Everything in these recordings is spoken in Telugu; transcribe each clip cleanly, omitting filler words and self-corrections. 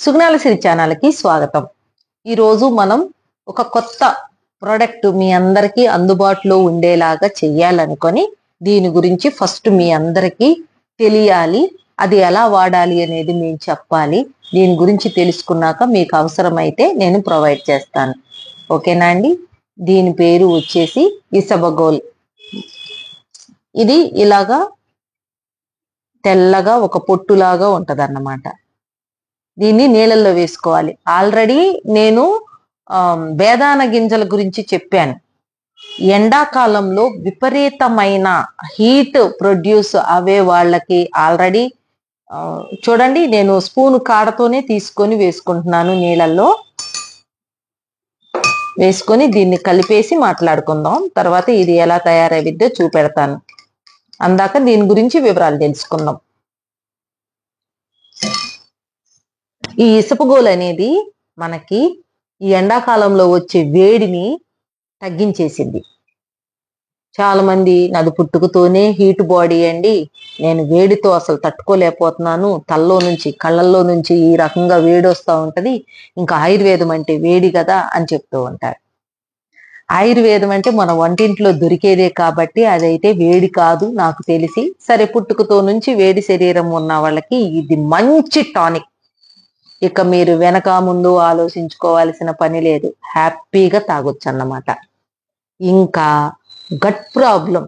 సుగుణాల సిరి ఛానల్కి స్వాగతం. ఈరోజు మనం ఒక కొత్త ప్రోడక్ట్ మీ అందరికీ అందుబాటులో ఉండేలాగా చెయ్యాలనుకొని దీని గురించి ఫస్ట్ మీ అందరికీ తెలియాలి. అది ఎలా వాడాలి అనేది నేను చెప్పాలి. దీని గురించి తెలుసుకున్నాక మీకు అవసరమైతే నేను ప్రొవైడ్ చేస్తాను. ఓకేనా అండి? దీని పేరు వచ్చేసి ఇసబగోల్. ఇది ఇలాగా తెల్లగా ఒక పొట్టులాగా ఉంటదన్నమాట. దీన్ని నీళ్ళల్లో వేసుకోవాలి. ఆల్రెడీ నేను బేదాన గింజల గురించి చెప్పాను. ఎండాకాలంలో విపరీతమైన హీట్ ప్రొడ్యూస్ అవే వాళ్ళకి ఆల్రెడీ చూడండి, నేను స్పూన్ కాడతోనే తీసుకొని వేసుకుంటున్నాను. నీళ్ళల్లో వేసుకొని దీన్ని కలిపేసి మాట్లాడుకుందాం. తర్వాత ఇది ఎలా తయారయ్యిద్దో చూపెడతాను. అందాక దీని గురించి వివరాలు తెలుసుకుందాం. ఈ ఇసపగోలు అనేది మనకి ఈ ఎండాకాలంలో వచ్చే వేడిని తగ్గించేసింది. చాలా మంది నాది పుట్టుకతోనే హీట్ బాడీ అండి, నేను వేడితో అసలు తట్టుకోలేకపోతున్నాను, తల్లో నుంచి కళ్ళల్లో నుంచి ఈ రకంగా వేడి వస్తూ ఉంటది, ఇంకా ఆయుర్వేదం అంటే వేడి కదా అని చెప్తూ ఉంటారు. ఆయుర్వేదం అంటే మన వంటింట్లో దొరికేదే కాబట్టి అదైతే వేడి కాదు నాకు తెలిసి. సరే, పుట్టుకతో నుంచి వేడి శరీరం ఉన్న వాళ్ళకి ఇది మంచి టానిక్. ఇక మీరు వెనక ముందు ఆలోచించుకోవాల్సిన పని లేదు, హ్యాపీగా తాగొచ్చు అన్నమాట. ఇంకా గట్ ప్రాబ్లం,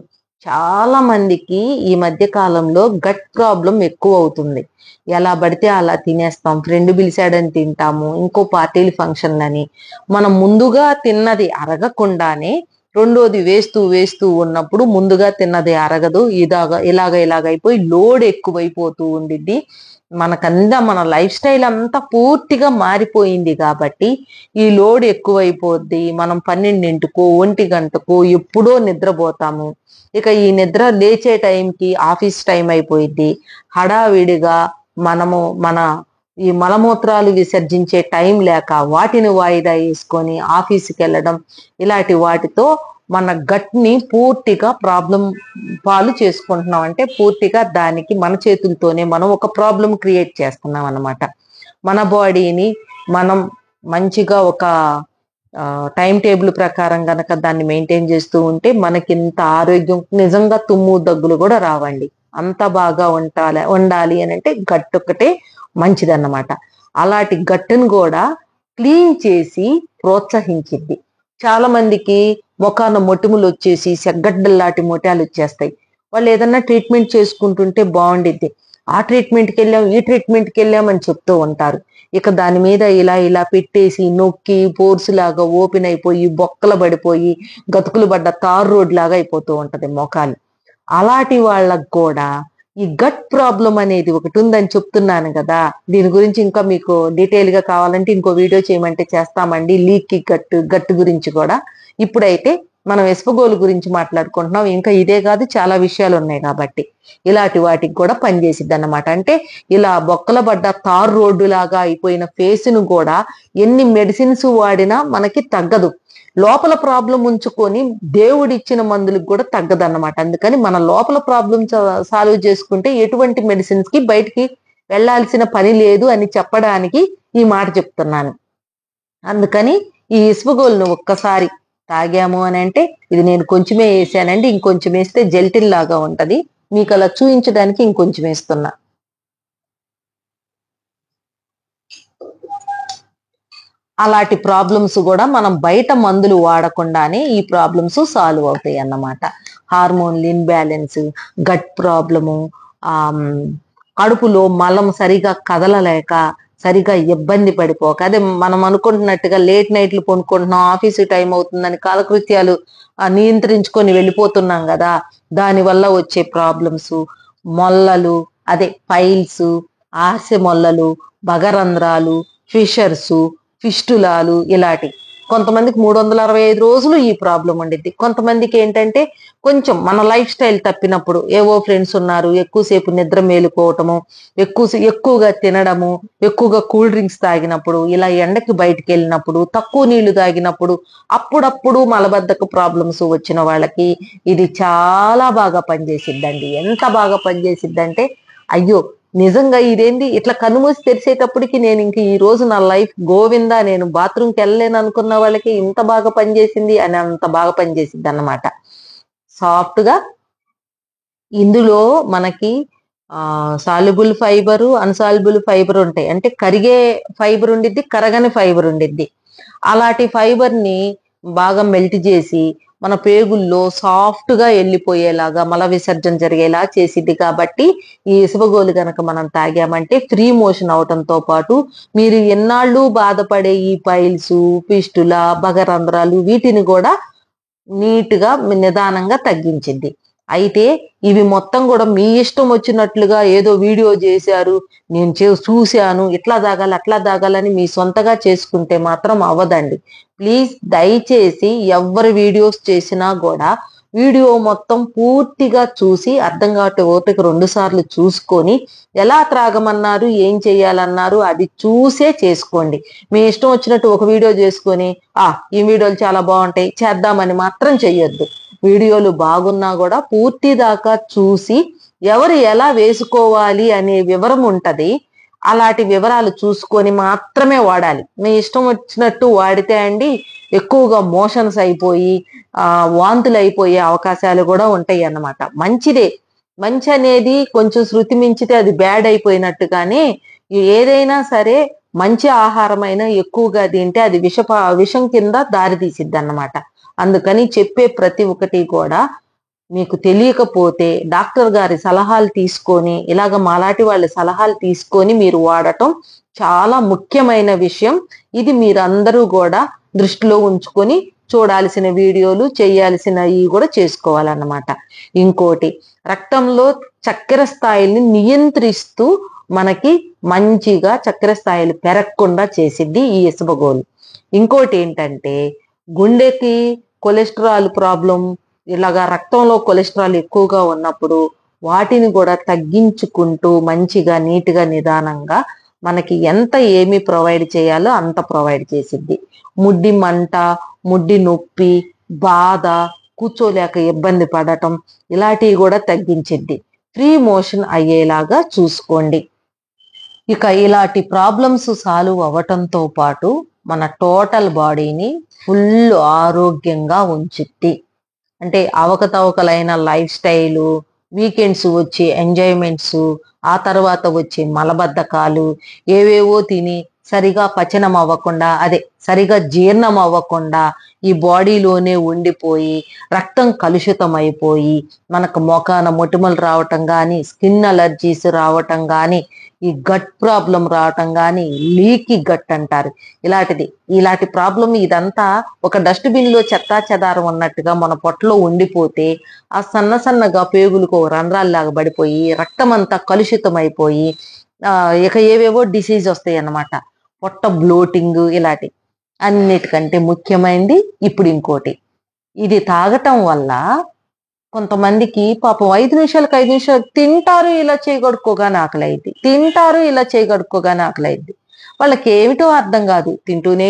చాలా మందికి ఈ మధ్య కాలంలో గట్ ప్రాబ్లం ఎక్కువ అవుతుంది. ఎలా పడితే అలా తినేస్తాం, ఫ్రెండ్ పిలిచాడని తింటాము, ఇంకో పార్టీలు ఫంక్షన్లని. మనం ముందుగా తిన్నది అరగకుండానే రెండోది వేస్తూ వేస్తూ ఉన్నప్పుడు ముందుగా తిన్నది అరగదు, ఇలాగైపోయి లోడ్ ఎక్కువైపోతూ ఉండిద్ది. మనకంతా మన లైఫ్ స్టైల్ అంతా పూర్తిగా మారిపోయింది కాబట్టి ఈ లోడ్ ఎక్కువైపోద్ది. మనం 12కో 1 గంటకో ఎప్పుడో నిద్రపోతాము. ఇక ఈ నిద్ర లేచే టైంకి ఆఫీస్ టైం అయిపోయింది. హడావిడిగా మన ఈ మలమూత్రాలు విసర్జించే టైం లేక వాటిని వాయిదా వేసుకొని ఆఫీస్కి వెళ్ళడం, ఇలాంటి వాటితో మన గట్ని పూర్తిగా ప్రాబ్లం పాలు చేసుకుంటున్నాం. అంటే పూర్తిగా దానికి మన చేతులతోనే మనం ఒక ప్రాబ్లం క్రియేట్ చేస్తున్నాం అన్నమాట. మన బాడీని మనం మంచిగా ఒక టైం టేబుల్ ప్రకారం గనక దాన్ని మెయింటైన్ చేస్తూ ఉంటే మనకింత ఆరోగ్యం, నిజంగా తుమ్ము దగ్గులు కూడా రావండి. అంత బాగా ఉండాలి అని అంటే గట్టు ఒకటే మంచిదన్నమాట. అలాంటి గట్టును కూడా క్లీన్ చేసి ప్రోత్సహించింది. చాలా మందికి ముఖాన మొటిములు వచ్చేసి సెగ్గడ్డల్లాంటి మొటాలు వచ్చేస్తాయి. వాళ్ళు ఏదన్నా ట్రీట్మెంట్ చేసుకుంటుంటే బాగుండిద్ది, ఆ ట్రీట్మెంట్కి వెళ్ళాం ఈ ట్రీట్మెంట్కి వెళ్ళామని చెప్తూ ఉంటారు. ఇక దాని మీద ఇలా పెట్టేసి నొక్కి పోర్సు లాగా ఓపెన్ అయిపోయి బొక్కలు పడిపోయి గతుకులు పడ్డ తార్ రోడ్ లాగా అయిపోతూ ఉంటది మొఖాలు. అలాంటి వాళ్ళకు కూడా ఈ గట్ ప్రాబ్లం అనేది ఒకటి ఉందని చెప్తున్నాను కదా. దీని గురించి ఇంకా మీకు డీటెయిల్ గా కావాలంటే ఇంకో వీడియో చేయమంటే చేస్తామండి, లీక్కి గట్టు గురించి కూడా. ఇప్పుడైతే మనం ఇసపగోలు గురించి మాట్లాడుకుంటున్నాం. ఇంకా ఇదే కాదు, చాలా విషయాలు ఉన్నాయి కాబట్టి ఇలాంటి వాటికి కూడా పనిచేసిద్ది అన్నమాట. అంటే ఇలా బొక్కల పడ్డ తార్ రోడ్డు లాగా అయిపోయిన ఫేస్ను కూడా ఎన్ని మెడిసిన్స్ వాడినా మనకి తగ్గదు. లోపల ప్రాబ్లం ఉంచుకొని దేవుడిచ్చిన మందులకు కూడా తగ్గదన్నమాట. అందుకని మన లోపల ప్రాబ్లం సాల్వ్ చేసుకుంటే ఎటువంటి మెడిసిన్స్ కి బయటికి వెళ్లాల్సిన పని లేదు అని చెప్పడానికి ఈ మాట చెప్తున్నాను. అందుకని ఈ ఇసుపగోలును ఒక్కసారి తాగాము అని అంటే, ఇది నేను కొంచెమే వేసానండి, ఇంకొంచెం వేస్తే జెల్టిన్ లాగా ఉంటది, మీకు అలా చూపించడానికి ఇంకొంచెం వేస్తున్నా. అలాంటి ప్రాబ్లమ్స్ కూడా మనం బయట మందులు వాడకుండానే ఈ ప్రాబ్లమ్స్ సాల్వ్ అవుతాయి అన్నమాట. హార్మోన్లు ఇన్బ్యాలెన్స్, గట్ ప్రాబ్లము, కడుపులో మలం సరిగా కదలలేక సరిగా ఇబ్బంది పడిపోక, అదే మనం అనుకుంటున్నట్టుగా లేట్ నైట్లు కొనుక్కుంటున్నాం, ఆఫీసు టైం అవుతుందని కాలకృత్యాలు నియంత్రించుకొని వెళ్ళిపోతున్నాం కదా, దానివల్ల వచ్చే ప్రాబ్లమ్స్, మొల్లలు, అదే పైల్స్, ఆస్య మొల్లలు, బగరంధ్రాలు, ఫిషర్సు, ఫిస్టులాలు, ఇలాంటి. కొంతమందికి 365 రోజులు ఈ ప్రాబ్లం ఉండిద్ది. కొంతమందికి ఏంటంటే కొంచెం మన లైఫ్ స్టైల్ తప్పినప్పుడు, ఏవో ఫ్రెండ్స్ ఉన్నారు, ఎక్కువసేపు నిద్ర మేలుకోవటము, ఎక్కువగా తినడము, ఎక్కువగా కూల్ డ్రింక్స్ తాగినప్పుడు, ఇలా ఎండకి బయటికి వెళ్ళినప్పుడు, తక్కువ నీళ్లు తాగినప్పుడు, అప్పుడప్పుడు మలబద్ధక ప్రాబ్లమ్స్ వచ్చిన వాళ్ళకి ఇది చాలా బాగా పనిచేసిద్దండి. ఎంత బాగా పనిచేసిద్దంటే, అయ్యో నిజంగా ఇదేంది ఇట్లా కన్నుమూసి తెరిచేటప్పటికి నేను ఇంక ఈ రోజు నా లైఫ్ గోవిందా, నేను బాత్రూమ్కి వెళ్ళలేను అనుకున్న వాళ్ళకి ఇంత బాగా పనిచేసింది అని అంత బాగా పనిచేసింది అన్నమాట. సాఫ్ట్ గా ఇందులో మనకి సాల్యుబుల్ ఫైబరు, అన్సాల్యుబుల్ ఫైబర్ ఉంటాయి. అంటే కరిగే ఫైబర్ ఉండిద్ది, కరగని ఫైబర్ ఉండిద్ది. అలాంటి ఫైబర్ ని బాగా మెల్ట్ చేసి మన పేగుల్లో సాఫ్ట్ గా వెళ్ళిపోయేలాగా మల విసర్జన జరిగేలా చేసిద్ది. కాబట్టి ఈ ఇసుబగోలు గనక మనం తాగామంటే ఫ్రీ మోషన్ అవటంతో పాటు మీరు ఎన్నాళ్ళు బాధపడే ఈ పైల్స్, ఫిస్టుల, బగరంధ్రాలు వీటిని కూడా నీట్ గా నిదానంగా తగ్గించింది. అయితే ఇవి మొత్తం కూడా మీ ఇష్టం వచ్చినట్లుగా ఏదో వీడియో చేశారు, నేను చూశాను, ఇట్లా తాగాలి అట్లా తాగాలని మీ సొంతగా చేసుకుంటే మాత్రం అవ్వదండి. ప్లీజ్ దయచేసి ఎవరి వీడియోస్ చేసినా కూడా వీడియో మొత్తం పూర్తిగా చూసి అర్థం కావట్లే ఓపిక 2 సార్లు చూసుకొని ఎలా త్రాగమన్నారు, ఏం చేయాలన్నారు అది చూసే చేసుకోండి. మీ ఇష్టం వచ్చినట్టు ఒక వీడియో చేసుకొని ఈ వీడియోలు చాలా బాగుంటాయి చేద్దామని మాత్రం చెయ్యొద్దు. వీడియోలు బాగున్నా కూడా పూర్తి దాకా చూసి ఎవరు ఎలా వేసుకోవాలి అనే వివరం ఉంటది. అలాంటి వివరాలు చూసుకొని మాత్రమే వాడాలి. మీ ఇష్టం వచ్చినట్టు వాడితే అండి ఎక్కువగా మోషన్స్ అయిపోయి వాంతులు అయిపోయే అవకాశాలు కూడా ఉంటాయి అన్నమాట. మంచిదే, మంచి అనేది కొంచెం శృతి మించితే అది బ్యాడ్ అయిపోయినట్టుగానే ఏదైనా సరే మంచి ఆహారమైనా ఎక్కువగా తింటే అది విషం కింద దారి తీసిద్ది అన్నమాట. అందుకని చెప్పే ప్రతి ఒక్కటి కూడా మీకు తెలియకపోతే డాక్టర్ గారి సలహాలు తీసుకొని ఇలాగ మాలాటి వాళ్ళ సలహాలు తీసుకొని మీరు వాడటం చాలా ముఖ్యమైన విషయం. ఇది మీరందరూ కూడా దృష్టిలో ఉంచుకొని చూడాల్సిన వీడియోలు, చేయాల్సినవి కూడా చేసుకోవాలన్నమాట. ఇంకోటి, రక్తంలో చక్కెర స్థాయిల్ని నియంత్రిస్తూ మనకి మంచిగా చక్కెర స్థాయిలు పెరగకుండా చేసిద్ది ఈ ఇసబగోలు. ఇంకోటి ఏంటంటే గుండెకి కొలెస్ట్రాల్ ప్రాబ్లం, ఇలాగా రక్తంలో కొలెస్ట్రాల్ ఎక్కువగా ఉన్నప్పుడు వాటిని కూడా తగ్గించుకుంటూ మంచిగా నీట్గా నిదానంగా మనకి ఎంత ఏమి ప్రొవైడ్ చేయాలో అంత ప్రొవైడ్ చేసిద్ది. ముడ్డి మంట, ముడ్డి నొప్పి, బాధ, కూర్చోలేక ఇబ్బంది పడటం ఇలాంటివి కూడా తగ్గించిద్ది. ఫ్రీ మోషన్ అయ్యేలాగా చూసుకోండి. ఇక ఇలాంటి ప్రాబ్లమ్స్ సాల్వ్ అవ్వటంతో పాటు మన టోటల్ బాడీని ఫుల్ ఆరోగ్యంగా ఉంచుద్ది. అంటే అవకతవకలైన లైఫ్ స్టైలు, వీకెండ్స్ వచ్చే ఎంజాయ్మెంట్స్, ఆ తర్వాత వచ్చే మలబద్ధకాలు, ఏవేవో తిని సరిగా పచనం అవ్వకుండా, సరిగా జీర్ణం అవ్వకుండా ఈ బాడీలోనే ఉండిపోయి రక్తం కలుషితం అయిపోయి మనకు మొఖాన మొటిమలు రావటం కానీ, స్కిన్ అలర్జీస్ రావటం కానీ, ఈ గట్ ప్రాబ్లం రావటం కానీ, లీకీ గట్ అంటారు ఇలాంటి ప్రాబ్లం ఇదంతా ఒక డస్ట్బిన్ లో చెత్తా చెదారం ఉన్నట్టుగా మన పొట్టలో ఉండిపోతే ఆ సన్న సన్నగా పేగులకు రంధ్రాల్లాగా పడిపోయి రక్తం అంతా కలుషితం అయిపోయి ఇక ఏవేవో డిసీజ్ వస్తాయి అన్నమాట. పొట్ట బ్లోటింగ్ ఇలాంటి అన్నిటికంటే ముఖ్యమైనది ఇప్పుడు ఇంకోటి, ఇది తాగటం వల్ల కొంతమందికి పాపం 5 నిమిషాలకు 5 నిమిషాలు తింటారు, ఇలా చేయగడుక్కోగానే ఆకలైద్ది, తింటారు, ఇలా చేయగడుక్కోగానే ఆకలైద్ది. వాళ్ళకి ఏమిటో అర్థం కాదు, తింటూనే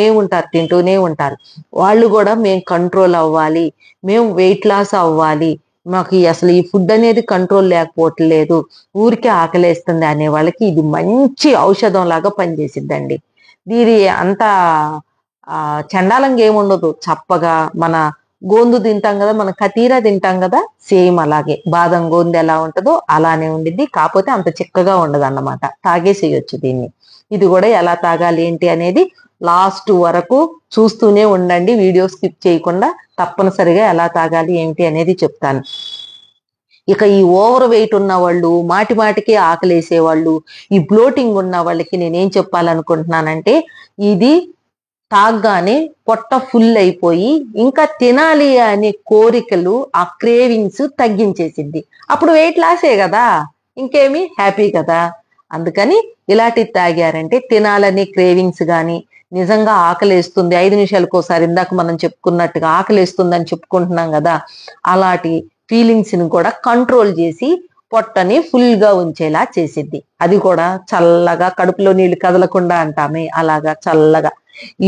ఉంటారు. వాళ్ళు కూడా మేము కంట్రోల్ అవ్వాలి, మేము వెయిట్ లాస్ అవ్వాలి, మాకు అసలు ఈ ఫుడ్ అనేది కంట్రోల్ లేకపోవట్లేదు, ఊరికే ఆకలేస్తుంది అనే వాళ్ళకి ఇది మంచి ఔషధం లాగా పనిచేసిద్దండి. దీని అంత చండాలంగా ఏముండదు, చప్పగా మన గోందు తింటాం కదా, మన కతీరా తింటాం కదా, సేమ్ అలాగే బాదం గోందు ఎలా ఉంటుందో అలానే ఉండిద్ది. కాకపోతే అంత చిక్కగా ఉండదు అన్నమాట. తాగేసేయొచ్చు దీన్ని. ఇది కూడా ఎలా తాగాలి ఏంటి అనేది లాస్ట్ వరకు చూస్తూనే ఉండండి, వీడియో స్కిప్ చేయకుండా. తప్పనిసరిగా ఎలా తాగాలి ఏంటి అనేది చెప్తాను. ఇక ఈ ఓవర్ వెయిట్ ఉన్న వాళ్ళు, మాటి మాటికి ఆకలేసే వాళ్ళు, ఈ బ్లోటింగ్ ఉన్న వాళ్ళకి నేనేం చెప్పాలనుకుంటున్నానంటే, ఇది తాగ్గానే పొట్ట ఫుల్ అయిపోయి ఇంకా తినాలి అనే కోరికలు, ఆ క్రేవింగ్స్ తగ్గించేసిద్ది. అప్పుడు వెయిట్ లాసే కదా, ఇంకేమి హ్యాపీ కదా. అందుకని ఇలాంటివి తాగారంటే తినాలని క్రేవింగ్స్ కానీ, నిజంగా ఆకలేస్తుంది 5 నిమిషాలకు ఒకసారి ఇందాక మనం చెప్పుకున్నట్టుగా ఆకలేస్తుంది అని చెప్పుకుంటున్నాం కదా, అలాంటి ఫీలింగ్స్ ని కూడా కంట్రోల్ చేసి పొట్టని ఫుల్ గా ఉంచేలా చేసిద్ది. అది కూడా చల్లగా, కడుపులో నీళ్లు కదలకుండా అంటామే అలాగా చల్లగా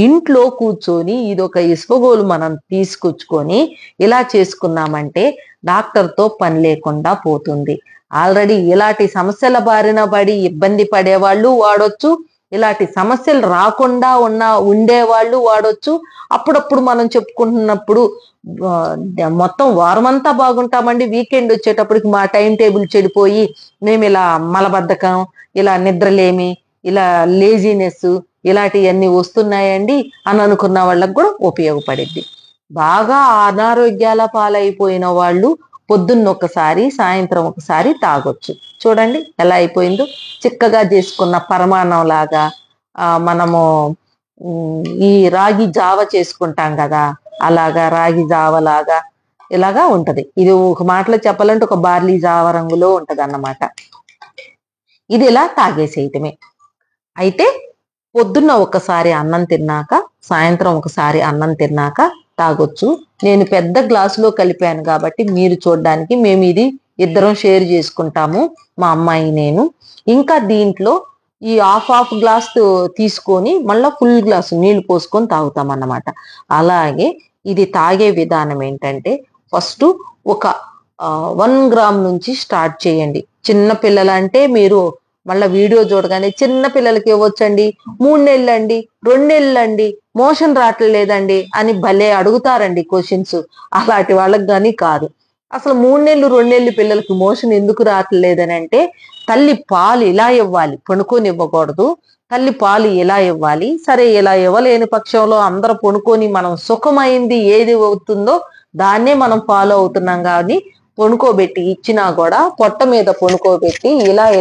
ఇంట్లో కూర్చొని ఇదొక ఇసుబగోలు మనం తీసుకొచ్చుకొని ఇలా చేసుకున్నామంటే డాక్టర్తో పని లేకుండా పోతుంది. ఆల్రెడీ ఇలాంటి సమస్యల బారిన పడి ఇబ్బంది పడేవాళ్ళు వాడొచ్చు, ఇలాంటి సమస్యలు రాకుండా ఉండేవాళ్ళు వాడొచ్చు. అప్పుడప్పుడు మనం చెప్పుకుంటున్నప్పుడు మొత్తం వారమంతా బాగుంటామండి, వీకెండ్ వచ్చేటప్పటికి మా టైం టేబుల్ చెడిపోయి మేము ఇలా మలబద్ధకం, ఇలా నిద్రలేమి, ఇలా లేజినెస్ ఇలాంటివన్నీ వస్తున్నాయండి అని అనుకున్న వాళ్ళకు కూడా ఉపయోగపడింది. బాగా అనారోగ్యాల పాలైపోయిన వాళ్ళు పొద్దున్న ఒకసారి సాయంత్రం ఒకసారి తాగొచ్చు. చూడండి ఎలా అయిపోయిందో, చిక్కగా చేసుకున్న పరమాన్నం లాగా. మనము ఈ రాగి జావ చేసుకుంటాం కదా, అలాగా రాగి జావ లాగా ఇలాగా ఉంటది. ఇది ఒక మాటలో చెప్పాలంటే ఒక బార్లీ జావ రంగులో ఉంటది అన్నమాట. ఇది ఇలా తాగేసేయటమే. అయితే పొద్దున్న ఒకసారి అన్నం తిన్నాక, సాయంత్రం ఒకసారి అన్నం తిన్నాక తాగొచ్చు. నేను పెద్ద గ్లాసులో కలిపాను కాబట్టి మీరు చూడడానికి, మేము ఇది ఇద్దరం షేర్ చేసుకుంటాము, మా అమ్మాయి నేను. ఇంకా దీంట్లో ఈ హాఫ్ గ్లాస్ తీసుకొని మళ్ళీ ఫుల్ గ్లాసు నీళ్లు పోసుకొని తాగుతాం అన్నమాట. అలాగే ఇది తాగే విధానం ఏంటంటే, ఫస్ట్ ఒక 1 గ్రామ్ నుంచి స్టార్ట్ చేయండి. చిన్న పిల్లలంటే మీరు మళ్ళీ వీడియో చూడగానే చిన్న పిల్లలకి ఇవ్వచ్చండి, 3 నెలలండి, 2 నెలలండి, మోషన్ రావట్లేదండి అని భలే అడుగుతారండి క్వశ్చన్స్. అలాంటి వాళ్ళకి కానీ కాదు. అసలు 3 నెలలు 2 నెలలు పిల్లలకి మోషన్ ఎందుకు రావట్లేదని అంటే, తల్లి పాలు ఇలా ఇవ్వాలి, పనుకొని ఇవ్వకూడదు. తల్లి పాలు ఇలా ఇవ్వాలి. సరే ఇలా ఇవ్వలేని పక్షంలో అందరూ పనుకొని మనం సుఖమైంది ఏది అవుతుందో దాన్నే మనం ఫాలో అవుతున్నాం. కానీ పొనుకోబెట్టి ఇచ్చినా కూడా పొట్ట మీద పొనుకోబెట్టి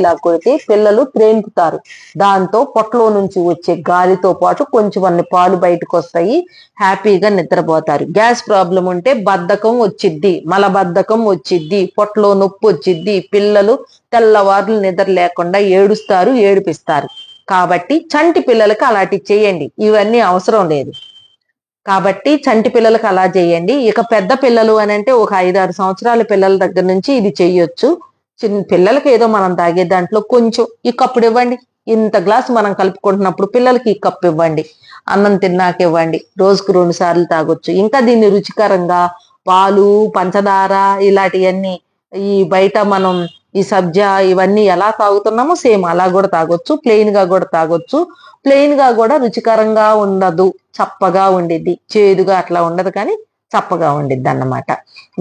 ఇలా కొడితే పిల్లలు త్రేన్పుతారు. దాంతో పొట్టలో నుంచి వచ్చే గాలితో పాటు కొంచెం అన్ని పాలు బయటకు వస్తాయి, హ్యాపీగా నిద్రపోతారు. గ్యాస్ ప్రాబ్లం ఉంటే బద్ధకం వచ్చిద్ది, మలబద్ధకం వచ్చిద్ది, పొట్టలో నొప్పి వచ్చిద్ది, పిల్లలు తెల్లవారులు నిద్ర లేకుండా ఏడుస్తారు, ఏడిపిస్తారు. కాబట్టి చంటి పిల్లలకి అలాంటివి చేయండి, ఇవన్నీ అవసరం లేదు. కాబట్టి చంటి పిల్లలకు అలా చేయండి. ఇక పెద్ద పిల్లలు అని అంటే ఒక 5-6 సంవత్సరాల పిల్లల దగ్గర నుంచి ఇది చెయ్యొచ్చు. చిన్న పిల్లలకి ఏదో మనం తాగే దాంట్లో కొంచెం ఈ కప్పుడు ఇవ్వండి. ఇంత గ్లాసు మనం కలుపుకుంటున్నప్పుడు పిల్లలకి ఈ కప్పు ఇవ్వండి. అన్నం తిన్నాక ఇవ్వండి. రోజుకు 2 సార్లు తాగొచ్చు. ఇంకా దీన్ని రుచికరంగా పాలు, పంచదార ఇలాంటివన్నీ ఈ బయట మనం ఈ సబ్జా ఇవన్నీ ఎలా తాగుతున్నామో సేమ్ అలా కూడా తాగొచ్చు. ప్లెయిన్ గా కూడా తాగొచ్చు. ప్లెయిన్ గా కూడా రుచికరంగా ఉండదు, చప్పగా ఉండిద్ది. చేదుగా అట్లా ఉండదు, కానీ చప్పగా ఉండిద్ది అన్నమాట.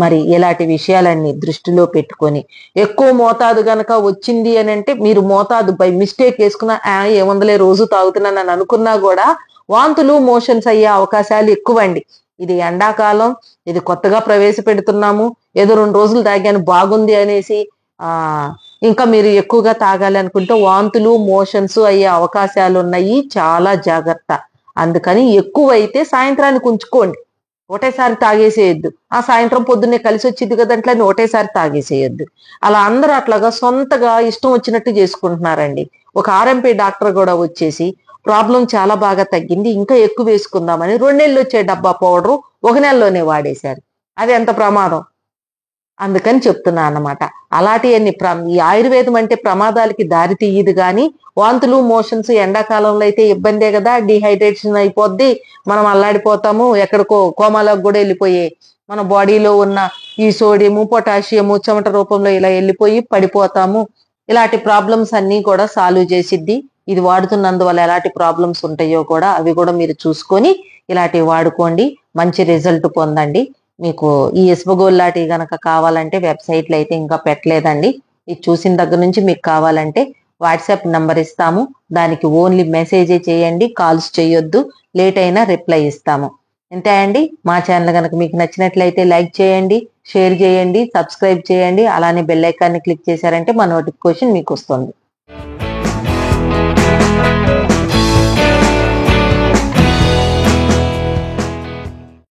మరి ఇలాంటి విషయాలన్నీ దృష్టిలో పెట్టుకొని ఎక్కువ మోతాదు గనక వచ్చింది అని అంటే, మీరు మోతాదు బై మిస్టేక్ వేసుకున్నా ఏముందలే రోజు తాగుతున్నానని అనుకున్నా కూడా వాంతులు మోషన్స్ అయ్యే అవకాశాలు ఎక్కువండి. ఇది ఎండాకాలం, ఇది కొత్తగా ప్రవేశపెడుతున్నాము. ఏదో 2 రోజులు తాగాను బాగుంది అనేసి ఇంకా మీరు ఎక్కువగా తాగాలి అనుకుంటే వాంతులు మోషన్స్ అయ్యే అవకాశాలు ఉన్నాయి. చాలా జాగ్రత్త. అందుకని ఎక్కువైతే సాయంత్రానికి ఉంచుకోండి, ఒకటేసారి తాగేసేయద్దు. ఆ సాయంత్రం పొద్దున్నే కలిసి వచ్చింది కదంటే అని ఒకటేసారి తాగేసేయద్దు. అలా అందరూ అట్లాగా సొంతగా ఇష్టం వచ్చినట్టు చేసుకుంటున్నారండి. ఒక ఆర్ఎంపీ డాక్టర్ కూడా వచ్చేసి ప్రాబ్లం చాలా బాగా తగ్గింది, ఇంకా ఎక్కువ వేసుకుందామని 2 నెలలు వచ్చే డబ్బా పౌడరు 1 నెలలోనే వాడేశారు. అది ఎంత ప్రమాదం. అందుకని చెప్తున్నా అన్నమాట. అలాంటివన్నీ ఈ ఆయుర్వేదం అంటే ప్రమాదాలకి దారి తీయదు. కానీ వాంతులు మోషన్స్ ఎండాకాలంలో అయితే ఇబ్బందే కదా, డిహైడ్రేషన్ అయిపోద్ది, మనం అల్లాడిపోతాము, ఎక్కడికో కోమాలకు కూడా వెళ్ళిపోయే మన బాడీలో ఉన్న ఈ సోడియము పొటాషియము చెమట రూపంలో ఇలా వెళ్ళిపోయి పడిపోతాము. ఇలాంటి ప్రాబ్లమ్స్ అన్ని కూడా సాల్వ్ చేసిద్ది. ఇది వాడుతున్నందువల్ల ఎలాంటి ప్రాబ్లమ్స్ ఉంటాయో కూడా అవి కూడా మీరు చూసుకొని ఇలాంటివి వాడుకోండి, మంచి రిజల్ట్ పొందండి. మీకు ఈ ఇసుబగోల్ లాంటివి గనక కావాలంటే వెబ్సైట్లో అయితే ఇంకా పెట్టలేదండి. ఇది చూసిన దగ్గర నుంచి మీకు కావాలంటే వాట్సాప్ నంబర్ ఇస్తాము, దానికి ఓన్లీ మెసేజే చేయండి, కాల్స్ చేయొద్దు. లేట్ అయినా రిప్లై ఇస్తాము. అంతే అండి. మా ఛానల్ కనుక మీకు నచ్చినట్లయితే లైక్ చేయండి, షేర్ చేయండి, సబ్స్క్రైబ్ చేయండి. అలానే బెల్ ఐకాన్ని క్లిక్ చేశారంటే మా నోటిఫికేషన్ మీకు వస్తుంది.